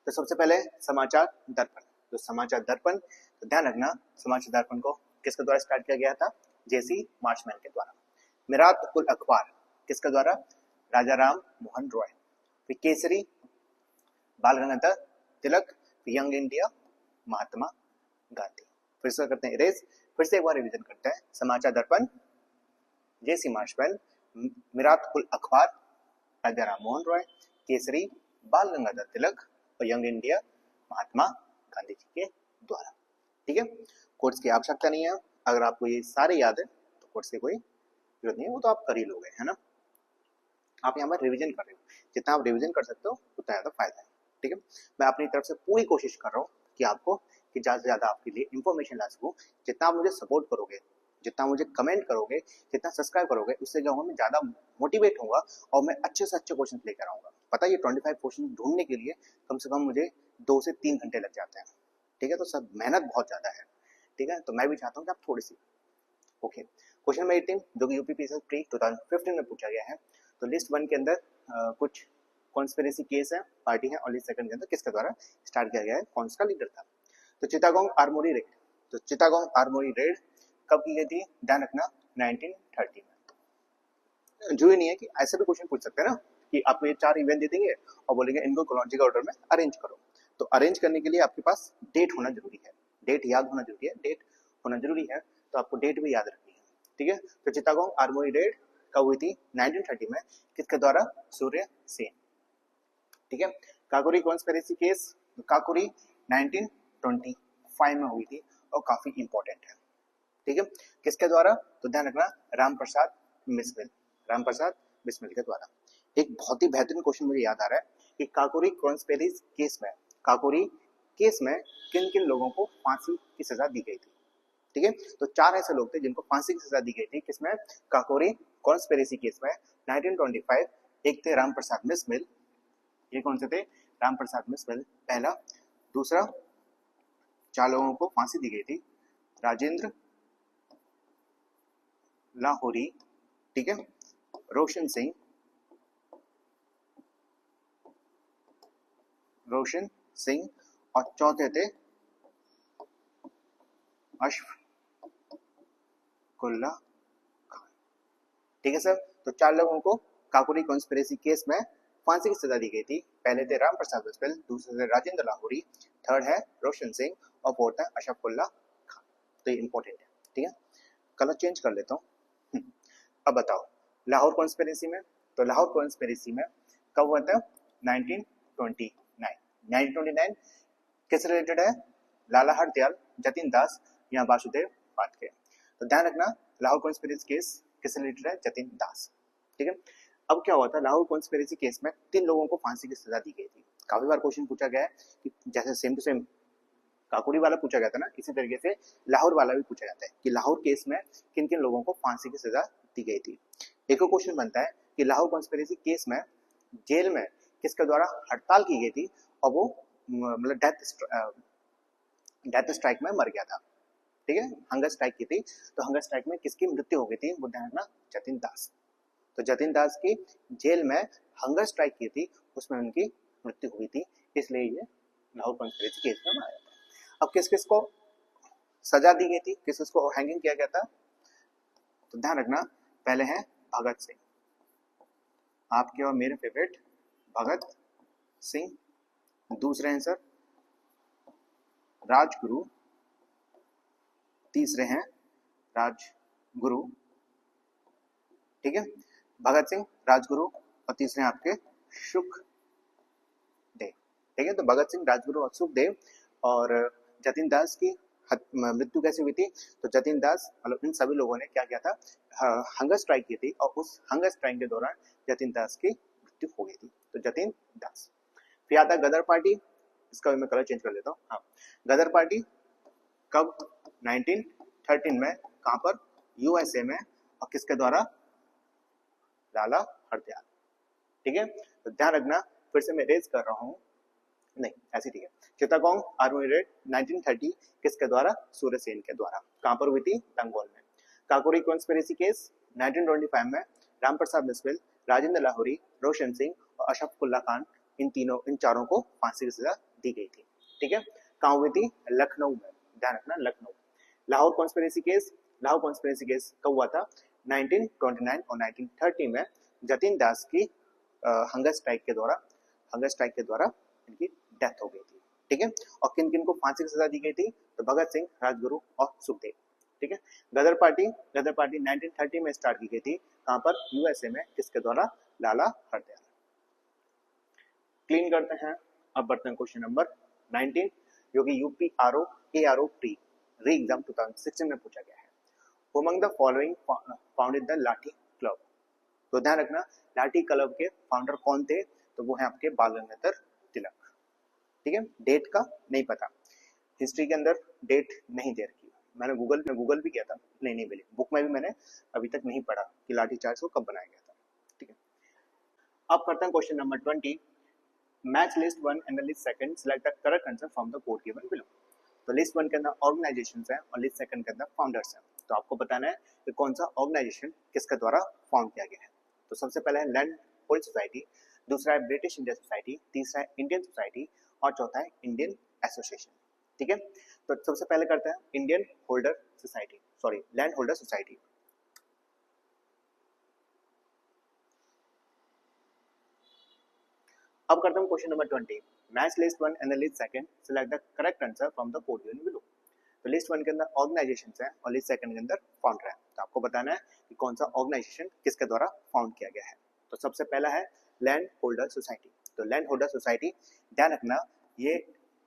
तो सबसे पहले समाचार दर्पण। तो समाचार दर्पण, तो ध्यान रखना समाचार दर्पण को किसके द्वारा स्टार्ट किया गया था? जेसी मार्शमैन के द्वारा। मिरात उल अखबार किसके द्वारा? राजा राम मोहन रॉय। फिर केसरी बाल गंगाधर तिलक, यंग इंडिया महात्मा गांधी। फिर से करते हैं इरेज, फिर से एक बार रिवीजन करते हैं। समाचार दर्पण जेसी मार्शमैन, मिरात उल अखबार राजा राम मोहन रॉय, केसरी बाल गंगाधर तिलक और यंग इंडिया महात्मा गांधी जी के द्वारा। ठीक है, कोर्स की आवश्यकता नहीं है, अगर आपको ये सारे याद है तो कोर्स की कोई जरूरत नहीं है, वो तो आप कर ही लोगे, है ना। आप यहाँ पर रिवीजन कर रहे हो, जितना आप रिवीजन कर सकते हो उतना ज़्यादा फायदा है। ठीक है, मैं अपनी तरफ से पूरी कोशिश कर रहा हूँ कि आपको कि ज़्यादा से ज़्यादा आपके लिए इन्फॉर्मेशन ला सकूँ। जितना आप मुझे सपोर्ट करोगे, जितना मुझे कमेंट करोगे, जितना सब्सक्राइब करोगे, उससे क्या होगा, मैं ज़्यादा मोटिवेट होऊंगा और मैं अच्छे से अच्छे क्वेश्चन लेकर आऊँगा। पता है ये 25 क्वेश्चन ढूंढने के लिए कम से कम मुझे 2 से 3 घंटे लग जाते हैं। ठीक है, तो सब मेहनत बहुत ज़्यादा है। ठीक है, तो मैं भी चाहता हूँ कि आप थोड़ी सी। ओके, क्वेश्चन नंबर 18 जो कि यूपीपीएससी प्री 2015 में पूछा गया है। तो लिस्ट 1 के अंदर कुछ कॉन्स्पिरेसी केस है, पार्टी है, और लिस्ट 2 के अंदर किसके द्वारा स्टार्ट किया गया है, कौन सा लीडर था। तो चिटागोंग आर्मोरी रेड, तो चिटागोंग आर्मोरी रेड कब की गई थी? ध्यान रखना 1930 में। जो ये नहीं है कि ऐसे भी क्वेश्चन पूछ सकते हैं ना कि आपको ये 4 इवेंट दे देंगे और बोलेंगे इनको क्रोनोलॉजिकल ऑर्डर में अरेंज करो। तो अरेंज करने के लिए आपके पास डेट होना जरूरी है, डेट याद होना जरूरी है, डेट होना जरूरी है, तो आपको डेट भी याद रखनी है। ठीक है, तो चिटागोंग आर्मोरी रेड कब हुई थी? 1930 में। किसके द्वारा? सूर्य सेन। ठीक है, काकोरी कॉन्स्पिरेसी केस, काकोरी 1925 में हुई थी और काफी इंपॉर्टेंट है। ठीक है, किसके द्वारा? तो ध्यान रखना राम प्रसाद बिस्मिल, राम प्रसाद बिस्मिल के द्वारा। एक बहुत ही बेहतरीन क्वेश्चन मुझे याद आ रहा है कि काकोरी कॉन्स्पिरेसी केस में, काकोरी केस में किन किन लोगों को फांसी की सजा दी गई थी। ठीक है, तो 4 ऐसे लोग थे जिनको फांसी की सजा दी गई थी, किसमें? काकोरी कॉन्स्पिरेसी केस में 1925। एक थे राम प्रसाद बिस्मिल, ये कौन से थे? राम प्रसाद बिस्मिल पहला। दूसरा, 4 लोगों को फांसी दी गई थी, राजेंद्र लाहौरी, ठीक है, रोशन सिंह, रोशन सिंह और चौथे थे अशफकुल्ला खान। ठीक है सर, तो 4 लोगों को काकोरी कॉन्स्पिरेसी केस में फांसी की सजा दी गई थी। पहले थे राम प्रसाद बिस्मिल, दूसरे थे राजेंद्र लाहौरी, थर्ड है रोशन सिंह और फोर्थ है अशफकुल्ला खान। तो ये इंपॉर्टेंट है। ठीक है, कलर चेंज कर लेता हूँ। अब बताओ लाहौर कॉन्स्पिरेसी में, तो लाहौर कॉन्स्पिरेसी में कब हुआ था? 1929। 1929 किस रिलेटेड है? लाला हरदयाल, जतिन दास या वासुदेव पाटके। तो ध्यान रखना लाहौर कॉन्स्पिरेसी केस किस रिलेटेड है? जतिन दास। ठीक है, अब क्या हुआ था लाहौर कॉन्स्पिरेसी केस में 3 लोगों को फांसी की सजा दी गई थी। काफी बार क्वेश्चन पूछा गया है कि जैसे सेम टू सेम काकोरी वाला पूछा गया था ना, इसी तरीके से लाहौर वाला भी पूछा जाता है कि लाहौर केस में किन किन लोगों को फांसी की सजा दी गई थी। एक और क्वेश्चन बनता है कि लाहौर कॉन्स्पिरेसी केस में जेल में किसके द्वारा हड़ताल की गई थी और वो मतलब डेथ स्ट्राइक में मर गया था। ठीक है, हंगर स्ट्राइक की थी, तो हंगर स्ट्राइक में किसकी मृत्यु हो गई थी? वो ध्यान रखना, जतिन दास। तो जतिन दास की जेल में हंगर स्ट्राइक की थी, उसमें उनकी मृत्यु हुई थी, इसलिए ये लाहौर कॉन्स्पिरेसी केस में माना जाता है। अब किस किस को सजा दी गई थी, किस किस को हैंगिंग किया गया था? तो ध्यान रखना, पहले हैं भगत सिंह, आपके और मेरे फेवरेट भगत सिंह। दूसरे हैं सर राजगुरु, तीसरे हैं राजगुरु। ठीक है, भगत सिंह, राजगुरु और तीसरे हैं आपके सुखदेव। ठीक है, तो भगत सिंह, राजगुरु और सुखदेव। और जतिन दास की मृत्यु कैसे हुई थी? तो जतिन दास मतलब इन सभी लोगों ने क्या किया था? हंगर स्ट्राइक की थी और उस हंगर स्ट्राइक के दौरान जतिन दास की मृत्यु हो गई थी। तो जतिन दास। फिर आता गदर पार्टी, इसका भी मैं कलर चेंज कर लेता हूँ। हाँ, गदर पार्टी कब? 1913 में। कहां पर? यूएसए में। और किसके द्वारा? लाला हरदयाल। ठीक है, तो ध्यान रखना, फिर से मैं रेज कर रहा हूं, नहीं ऐसी ठीक है। चित्तागोंग आर्मी रेड 1930 किसके द्वारा? सूर्य सेन के द्वारा। कहां पर हुई थी? बंगाल में। काकोरी कॉन्स्पिरेसी केस 1925 में राम प्रसाद बिस्मिल, राजेंद्र लाहौरी, रोशन सिंह और अशफकुल्ला खान, इन चारों को फांसी की सजा दी गई थी। ठीक है, कहां हुई थी? लखनऊ में। ध्यान रखना, Lucknow. Lahore conspiracy case, Lahore conspiracy case कब हुआ था? 1929 और 1930 में जतिन दास की हंगर स्ट्राइक के द्वारा इनकी डेथ हो गई थी। ठीक है, और किन किन को फांसी की सजा दी गई थी? तो भगत सिंह, राजगुरु और सुखदेव। ठीक है, गदर पार्टी 1930 में स्टार्ट की गई थी। कहां पर? यूएसए में। किसके द्वारा? लाला हरदयाल। क्लीन करते हैं। अब बढ़ते हैं क्वेश्चन नंबर 19, जो कि यूपी आरओ एआरओ प्री री एग्जाम 2016 में पूछा गया है। Among the following founded the लाठी क्लब। तो ध्यान रखना, लाठी क्लब के फाउंडर कौन थे? तो वो है आपके बाल गंगाधर तिलक। ठीक है, डेट का नहीं पता, हिस्ट्री के अंदर डेट नहीं दे रखी। मैंने गूगल भी किया था, नहीं मिली। बुक में भी मैंने अभी तक नहीं पढ़ा कि लाठी चार्ज को कब बनाया गया था। ठीक है, अब करते हैं question number 20। Match list 1 and list 2 select the correct answer from the code given below. तो लिस्ट 1 के अंदर ऑर्गेनाइजेशंस हैं और लिस्ट 2 के अंदर फाउंडर्स हैं। तो आपको बताना है कि कौन सा ऑर्गेनाइजेशन किसके द्वारा फॉर्म किया गया है। तो सबसे पहले है लैंड होल्ड सोसाइटी, दूसरा है ब्रिटिश इंडिया सोसाइटी, तीसरा है इंडियन सोसाइटी और चौथा है इंडियन एसोसिएशन। ठीक है, तो सबसे पहले करते हैं Indian holder society, sorry land holder society. अब करते हैं question number 20। Match list 1 and list 2 select the correct answer from the code given below. तो लिस्ट 1 के अंदर ऑर्गेनाइजेशंस हैं और लिस्ट 2 के अंदर फाउंडर है। तो आपको बताना है कि कौन सा ऑर्गेनाइजेशन किसके द्वारा फाउंड किया गया है। तो सबसे पहला है लैंड होल्डर सोसाइटी। तो लैंड होल्डर सोसाइटी, ध्यान रखना, ये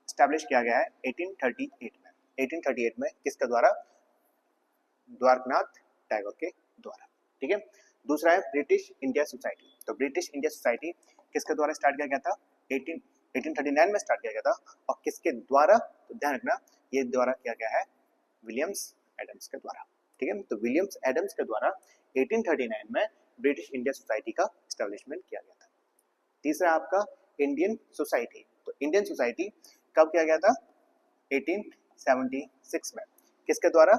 स्टैब्लिश किया गया है 1838 में। 1838 में किसके द्वारा? द्वारकनाथ टैगोर के द्वारा। ठीक है, दूसरा है ब्रिटिश इंडिया सोसाइटी। तो ब्रिटिश इंडिया सोसाइटी किसके द्वारा स्टार्ट किया गया था? 1839 में स्टार्ट किया गया था और किसके द्वारा? तो ध्यान रखना, ये द्वारा किया गया है विलियम्स एडम्स के द्वारा। ठीक है, तो विलियम्स एडम्स के द्वारा 1839 में ब्रिटिश इंडिया सोसाइटी का एस्टेब्लिशमेंट किया गया था। तीसरा आपका इंडियन सोसाइटी। तो इंडियन सोसाइटी कब किया गया था? 1876 में। किसके द्वारा?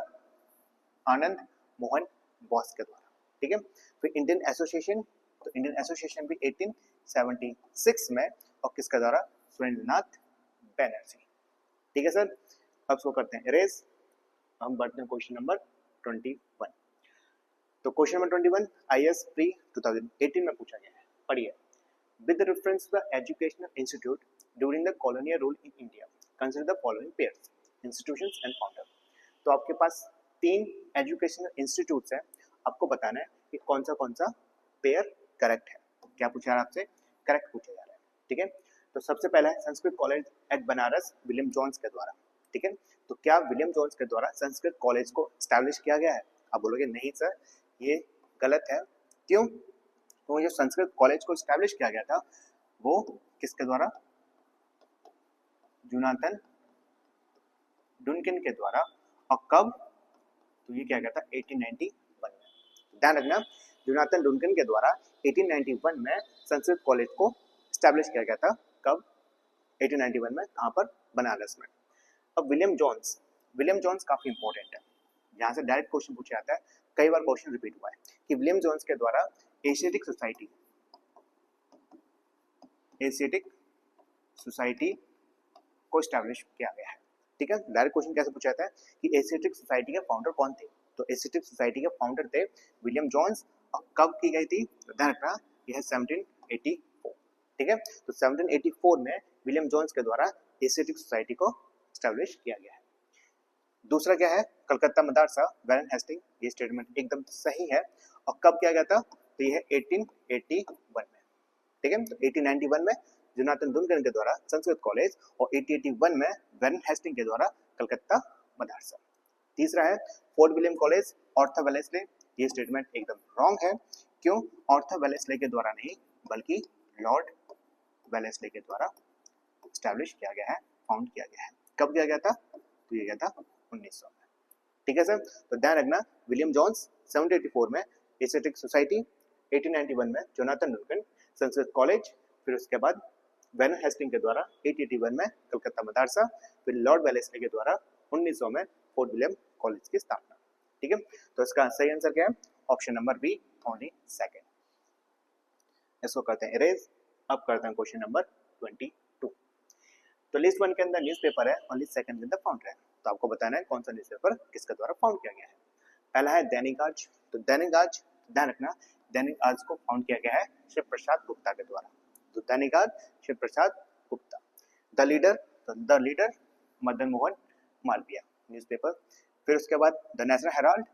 आनंद मोहन बोस के द्वारा। ठीक है, फिर इंडियन एसोसिएशन। तो इंडियन एसोसिएशन भी 1876 में और किसके द्वारा? सुरेंद्रनाथ बैनर्जी। ठीक है सर, अब इसको करते हैं इरेज। हम बढ़ते हैं क्वेश्चन नंबर 21। तो क्वेश्चन नंबर 21 IAS प्री 2018 में पूछा गया है, पढ़िए। With reference to the educational institute during the colonial rule in India, consider the following pairs, institutions and founder। तो आपके पास 3 एजुकेशनल इंस्टीट्यूट्स हैं, आपको बताना है कि कौन सा पेयर करेक्ट है। क्या पूछा है आपसे? करेक्ट पूछा जा रहा है। ठीक है, तो सबसे पहला है Sanskrit college at Banaras William Jones के द्वारा। ठीक है, तो क्या विलियम जोन्स के द्वारा संस्कृत कॉलेज को स्टैब्लिश किया गया है? आप बोलोगे नहीं सर, ये गलत है। क्यों? तो जो संस्कृत कॉलेज को स्टैब्लिश किया गया था वो किसके द्वारा? जोनाथन डुनकिन के द्वारा। और कब? तो ये क्या गया था 1891 में। ध्यान रखना, जोनाथन डुनकिन के द्वारा 1891 में संस्कृत कॉलेज को स्टैब्लिश किया गया था। कब? 1891 में। कहाँ पर? बनारस में। अब विलियम जोन्स काफी इंपॉर्टेंट है, यहाँ से डायरेक्ट क्वेश्चन पूछा जाता है, कई बार क्वेश्चन रिपीट हुआ है कि विलियम जोन्स के द्वारा एशियाटिक सोसाइटी को स्टैब्लिश किया गया है। ठीक है, डायरेक्ट क्वेश्चन कैसे पूछा जाता है कि एशियाटिक सोसाइटी के फाउंडर कौन थे? तो एशियाटिक सोसाइटी के फाउंडर थे विलियम जोन्स। और कब की गई थी? तो ध्यान रखना, यह है 1784। ठीक है, तो 1784 में विलियम जोन्स के द्वारा एशियाटिक सोसाइटी को स्टैब्लिश किया गया है। दूसरा क्या है? Calcutta Madrasa Warren Hasting. ये स्टेटमेंट एकदम सही है। और कब किया गया था? तो ये है 1881 में। ठीक है, तो 1891 में जोनाथन डुनकिन के द्वारा संस्कृत कॉलेज और 1881 में वैरन हेस्टिंग के द्वारा कलकत्ता मदरसा। तीसरा है fort William college Arthur Wellesley. ये स्टेटमेंट एकदम रॉन्ग है। क्यों? आर्थर वेलेस्ले के द्वारा नहीं, बल्कि लॉर्ड वेलेस्ले के द्वारा स्टैब्लिश किया गया है, फाउंड किया गया है। कब किया गया था? तो ये गया था 1900 में। ठीक है सर, तो ध्यान रखना, विलियम जोन्स 1784 में एशियाटिक सोसाइटी, 1891 में जोनाथन डुनकिन संस्कृत कॉलेज, फिर उसके बाद वैरन हेस्टिंग के द्वारा 1881 में कलकत्ता मदरसा, फिर लॉर्ड वेलेस्ले के द्वारा 1900 में फोर्ट विलियम कॉलेज की स्थापना। ठीक है, तो इसका सही आंसर क्या है? Option number B, only second. इसको करते हैं इरेज। अब करते हैं क्वेश्चन नंबर 22। तो लिस्ट 1 के अंदर न्यूज़पेपर है और लिस्ट 2 के अंदर फाउंडर है। तो आपको बताना है कौन सा न्यूज़पेपर किसके द्वारा फाउंड किया गया है। पहला है दैनिक आज। तो दैनिक आज, ध्यान रखना, दैनिक आज को फाउंड किया गया है शिव प्रसाद गुप्ता के द्वारा। तो दैनिक आज शिव प्रसाद गुप्ता। द लीडर, तो the Leader Madan Mohan Malviya newspaper. फिर उसके बाद the National Herald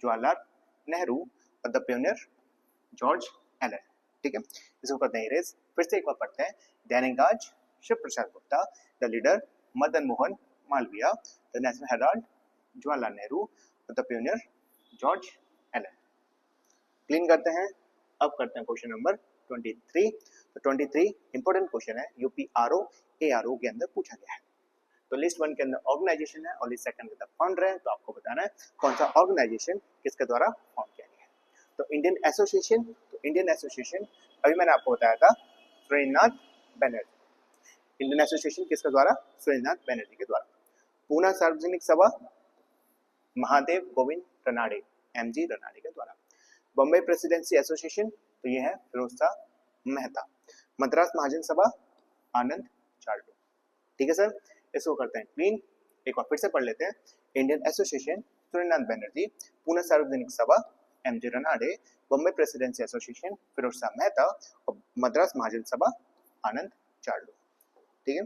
Jawaharlal Nehru और द पियोनियर जॉर्ज एलन। ठीक है, इसको करते हैं इरेज। फिर से एक बार पढ़ते हैं, Dainik Aaj Shiv Prasad Gupta, the Leader Madan Mohan Malviya, the National Herald Jawaharlal Nehru और the Pioneer George Allen. Clean करते हैं। अब करते हैं क्वेश्चन नंबर 23। तो 23 इंपॉर्टेंट क्वेश्चन है, यूपी आरओ एआरओ के अंदर पूछा गया है। तो लिस्ट 1 के अंदर ऑर्गेनाइजेशन है और लिस्ट 2 के अंदर फाउंडर है। तो आपको बताना है कौन सा ऑर्गेनाइजेशन किसके द्वारा फाउंड किया गया है। तो इंडियन एसोसिएशन, तो इंडियन एसोसिएशन अभी मैंने आपको बताया था सुरेंद्रनाथ बैनर्जी। इंडियन एसोसिएशन किसके द्वारा? सुरेंद्रनाथ बैनर्जी के द्वारा। पूना सार्वजनिक सभा महादेव गोविंद रनाडे, एमजी रनाडे के द्वारा। बॉम्बे प्रेसिडेंसी एसोसिएशन, तो ये है फिरोज शाह मेहता। मद्रास महाजन सभा आनंद चार्लो। ठीक है सर, इसको करते हैं क्लीन। एक बार फिर से पढ़ लेते हैं, Indian association Surendranath Banerjee, Poona Sarvajanik Sabha M G Ranade, Bombay presidency association Firoz Shah Mehta और मद्रास महाजन सभा आनंद चार्लो। ठीक है,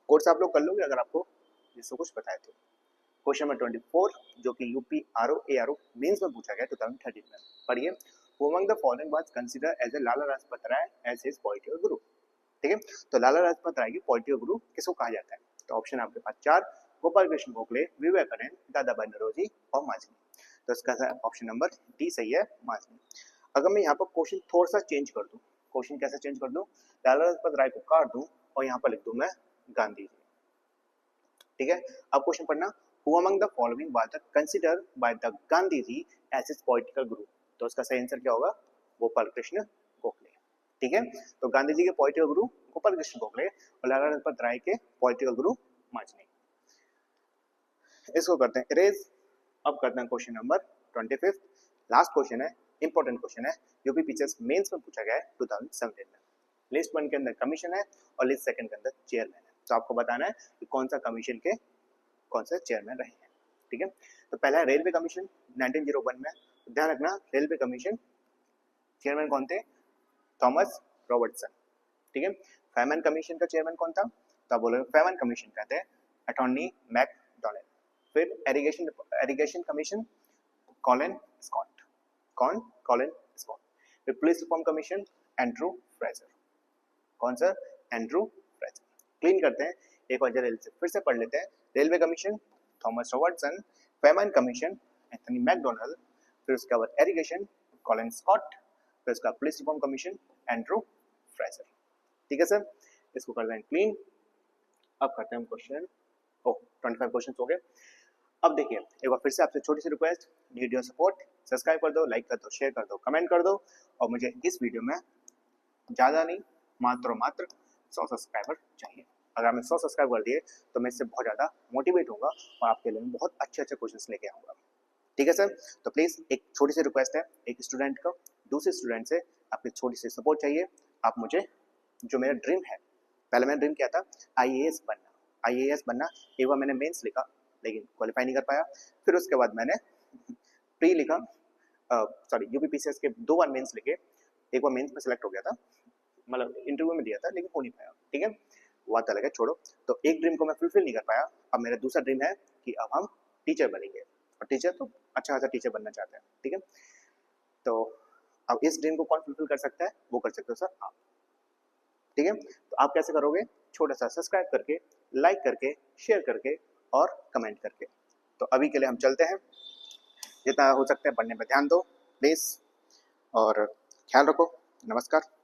कोर्स आप लोग कर लोगे अगर आपको ये सब कुछ पता है तो। क्वेश्चन नंबर 24 जो कि यूपी आरओ एआरओ मेंस में पूछा गया 2013 में, पढ़िए। Who among the following was considered as a Lala Lajpat Rai as his political guru? ठीक है, तो लाला लाजपत राय की पॉलिटिकल गुरु किसको कहा जाता है? तो ऑप्शन आपके पास 4, गोपाल कृष्ण गोखले, विवेकानंद, दादाभाई नौरोजी और माजनी। तो इसका ऑप्शन नंबर डी सही है, माजनी। अगर मैं यहाँ पर क्वेश्चन थोड़ा सा चेंज कर दूं, क्वेश्चन कैसे चेंज कर दूं, लाला लाजपत राय को काट दूं और यहाँ पर लिख दूं मैं गांधी जी। ठीक है, अब क्वेश्चन पढ़ना, Who among the following was considered by the Gandhi ji as his political guru? तो इसका सही आंसर क्या होगा? गोपाल कृष्ण गोखले। ठीक है, तो गांधी जी के पॉलिटिकल गुरु गोपाल कृष्ण गोखले और लाला लाजपत राय के पॉलिटिकल गुरु माजनी। इसको करते हैं इरेज। अब करते हैं क्वेश्चन नंबर 25। लास्ट क्वेश्चन है, इंपॉर्टेंट क्वेश्चन है, यूपी पीसीएस मेंस में पूछा गया है 2017 में। लिस्ट 1 के अंदर कमीशन है और लिस्ट 2 के अंदर चेयरमैन है। तो आपको बताना है कि कौन सा कमीशन के कौन सा चेयरमैन रहे हैं। ठीक है, तो पहला है रेलवे कमीशन 1901 में। तो ध्यान रखना, रेलवे कमीशन चेयरमैन कौन थे? Thomas Robertson. ठीक है, फायरमैन कमीशन का चेयरमैन कौन था? तो आप बोलोगे फायरमैन कमीशन कहते हैं अटॉर्नी मैकडोनाल्ड। फिर irrigation commission Colin Scott. Colin Scott. फिर police reform commission Andrew Fraser. कौन सा? Andrew Fraser. क्लीन करते हैं, एक बार जल्दी से फिर से पढ़ लेते हैं। Railway commission Thomas Robertson, famine commission Anthony MacDonald, फिर उसके बाद एरीगेशन कॉलिन स्कॉट, फिर उसका police reform commission Andrew Fraser. ठीक है सर, इसको कर दें क्लीन। अब करते हैं हम क्वेश्चन। 25 क्वेश्चन हो गए। अब देखिए, एक बार फिर से आपसे छोटी सी request, need your support. Subscribe कर दो, लाइक कर दो, शेयर कर दो, कमेंट कर दो। और मुझे इस वीडियो में ज़्यादा नहीं, मात्र 100 सब्सक्राइबर चाहिए। अगर आपने 100 सब्सक्राइब कर दिए तो मैं इससे बहुत ज़्यादा मोटिवेट होऊंगा और आपके लिए बहुत अच्छे क्वेश्चन लेके आऊँगा। ठीक है सर, तो प्लीज़ एक छोटी सी रिक्वेस्ट है, एक स्टूडेंट को दूसरे स्टूडेंट से आपकी छोटी सी सपोर्ट चाहिए। आप मुझे, जो मेरा ड्रीम है, पहले मैंने ड्रीम किया था IAS बनना। एक बार मैंने मेंस लिखा लेकिन क्वालिफाई नहीं कर पाया। फिर उसके बाद मैंने प्री लिखा, UPPCS के 2 बार मेंस लिखे। एक बार मेंस में सेलेक्ट हो गया था, मतलब इंटरव्यू में दिया था लेकिन हो नहीं पाया। ठीक है, वो बात अलग है, छोड़ो। तो एक ड्रीम को मैं फुलफिल नहीं कर पाया। अब मेरा दूसरा ड्रीम है कि अब हम टीचर बनेंगे, और टीचर तो अच्छा खासा टीचर बनना चाहते हैं। ठीक है, तो अब इस ड्रीम को कौन फुलफिल कर सकता है? वो कर सकते हो सर आप। ठीक है, तो आप कैसे करोगे? छोटा सा सब्सक्राइब करके, लाइक करके, शेयर करके और कमेंट करके। तो अभी के लिए हम चलते हैं, जितना हो सकता है पढ़ने पर ध्यान दो प्लीज़, और ख्याल रखो। नमस्कार।